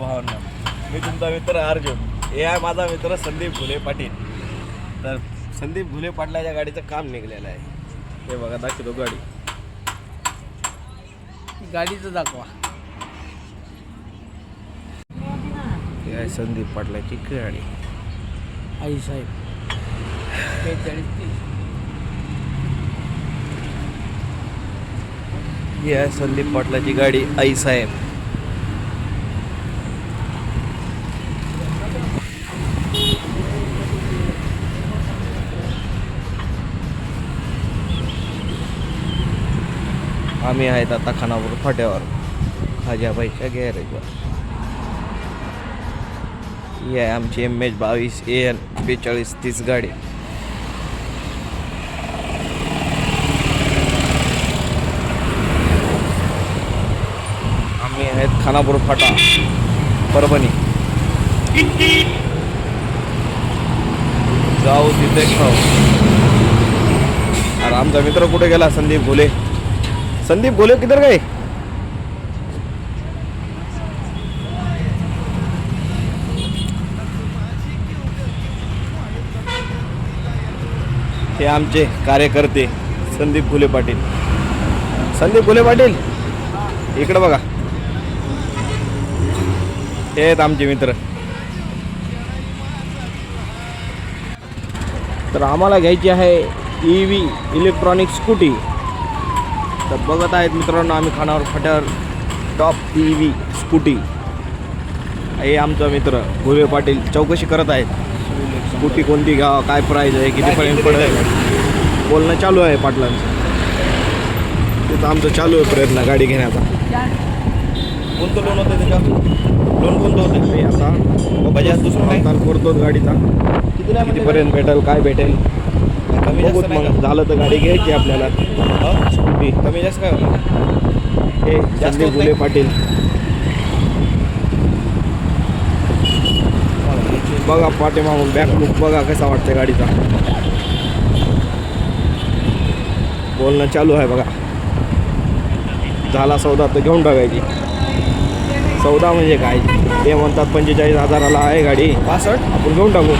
भावना, मी तुमचा मित्र अर्जुन. हे आहे माझा मित्र संदीप घुले पाटील. तर संदीप घुले पाटलाच्या गाडीचं काम निघलेलं आहे. हे बघा, दाखवतो गाडी. गाडीचं दाखवा. हे आहे संदीप पाटलाची गाडी. आई साहेब 4230. ही आहे संदीप पाटलाची गाडी आई साहेब. आम्ही आहेत आता खानापूर फाट्यावर खाजाबाईच्या गॅरेजवर. ही आहे आमची MH22 AN 4230 गाडी. आम्ही आहेत खानापूर फाटा, परभणी. जाऊ तिथे खाऊ. अरे आमचा मित्र कुठे गेला? संदीप घोले. संदीप घोले किधर गए? हे आमचे कार्यकर्ते संदीप घुले पाटील. संदीप घुले पाटील इकडे बघा. हे आहेत आमचे मित्र. तर आम्हाला घ्यायची आहे EV इलेक्ट्रॉनिक स्कूटी. तर बघत आहेत मित्रांनो आम्ही खानावर फाट्यावर टॉप EV स्कूटी. हे आमचा मित्र घुले पाटील चौकशी करत आहेत. स्कूटी कोणती घ्यावं, काय प्राईज आहे, कितीपर्यंत पडेल, बोलणं चालू आहे पाटलांचं. तिथं आमचं चालू आहे प्रयत्न गाडी घेण्याचा. कोणतं लोन होतं त्याच्यात? लोन कोणतं होतं? मी आता बजाज दुसरं हाताल करतो गाडीचा. कितीपर्यंत भेटेल, काय भेटेल कमी जास्त मग झालं तर गाडी घ्यायची आपल्याला. स्कूटी कमी जास्त काय होतं? हे संदीप घुले पाटील. बघा पाठीमागून बॅकलुक बघा कसा वाटतं गाडीचा. बोलणं चालू आहे बघा. झाला सौदा तर घेऊन टाकायची. सौदा म्हणजे काय? ते म्हणतात 45,000 आहे गाडी, 65 आपण घेऊन टाकू.